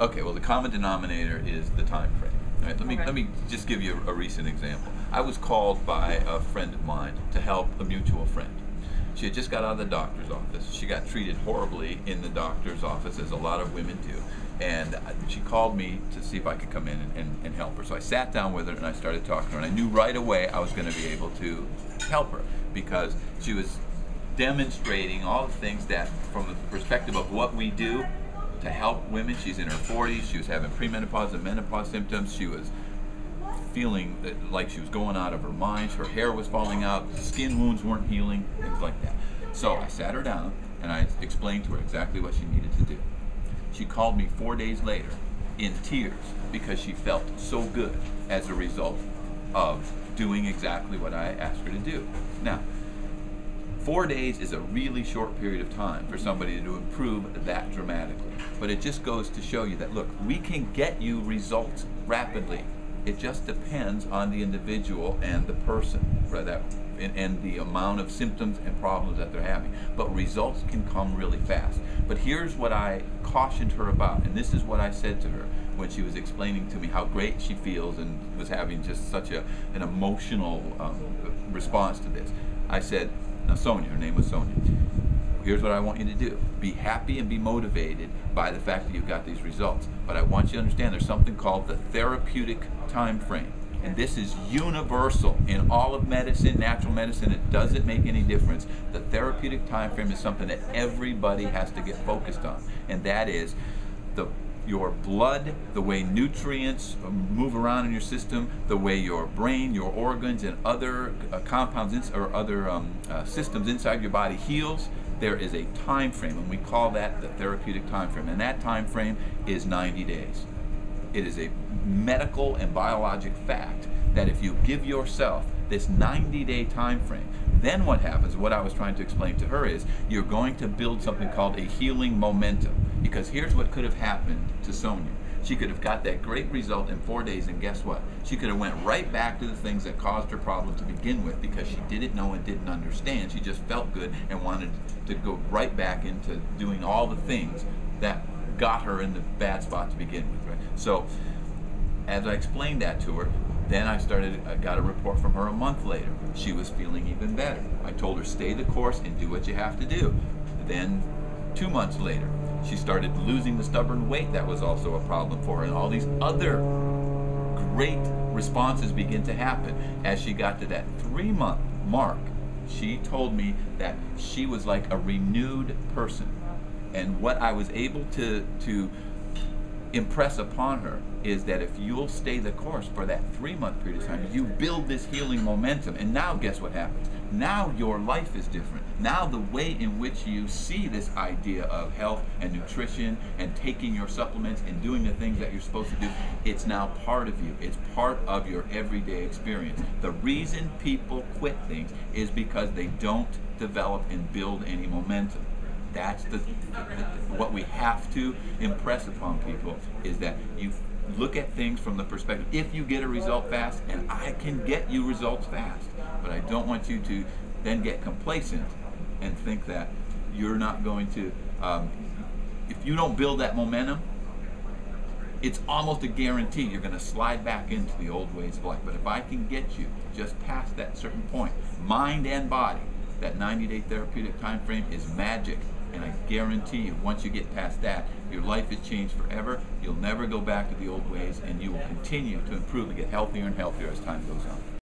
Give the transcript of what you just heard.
Okay, well, the common denominator is the time frame. All right, Okay. let me just give you a recent example. I was called by a friend of mine to help a mutual friend. She had just got out of the doctor's office. She got treated horribly in the doctor's office, as a lot of women do. And she called me to see if I could come in and help her. So I sat down with her and I started talking to her. And I knew right away I was going to be able to help her because she was demonstrating all the things that, from the perspective of what we do to help women. She's in her 40s. She was having premenopause and menopause symptoms. She was feeling like she was going out of her mind. Her hair was falling out. Skin wounds weren't healing. Things like that. So I sat her down and I explained to her exactly what she needed to do. She called me 4 days later in tears because she felt so good as a result of doing exactly what I asked her to do. Now, 4 days is a really short period of time for somebody to improve that dramatically. But it just goes to show you that, look, we can get you results rapidly. It just depends on the individual and the person, right? And the amount of symptoms and problems that they're having. But results can come really fast. But here's what I cautioned her about, and this is what I said to her when she was explaining to me how great she feels and was having just such an emotional response to this. I said, now Sonia, her name was Sonia, here's what I want you to do. Be happy and be motivated by the fact that you've got these results. But I want you to understand there's something called the therapeutic time frame. And this is universal in all of medicine, natural medicine. It doesn't make any difference. The therapeutic time frame is something that everybody has to get focused on. And that is your blood, the way nutrients move around in your system, the way your brain, your organs, and other compounds or other systems inside your body heals. There is a time frame, and we call that the therapeutic time frame. And that time frame is 90 days. It is a medical and biologic fact that if you give yourself this 90-day time frame, then what happens, what I was trying to explain to her is, you're going to build something called a healing momentum. Because here's what could have happened to Sonia. She could have got that great result in 4 days, and guess what? She could have went right back to the things that caused her problem to begin with because she didn't know and didn't understand. She just felt good and wanted to go right back into doing all the things that got her in the bad spot to begin with, right? So as I explained that to her, then I got a report from her a month later. She was feeling even better. I told her, stay the course and do what you have to do. Then 2 months later, she started losing the stubborn weight that was also a problem for her, and all these other great responses begin to happen. As she got to that 3-month mark, she told me that she was like a renewed person. And what I was able to impress upon her is that if you'll stay the course for that 3-month period of time, you build this healing momentum. And now guess what happens? Now your life is different. Now the way in which you see this idea of health and nutrition and taking your supplements and doing the things that you're supposed to do, it's now part of you. It's part of your everyday experience. The reason people quit things is because they don't develop and build any momentum. That's what we have to impress upon people, is that you look at things from the perspective, if you get a result fast, and I can get you results fast, but I don't want you to then get complacent and think that you're not going to, if you don't build that momentum, it's almost a guarantee you're going to slide back into the old ways of life. But if I can get you just past that certain point, mind and body, that 90-day therapeutic time frame is magic. And I guarantee you, once you get past that, your life is changed forever. You'll never go back to the old ways, and you will continue to improve and get healthier and healthier as time goes on.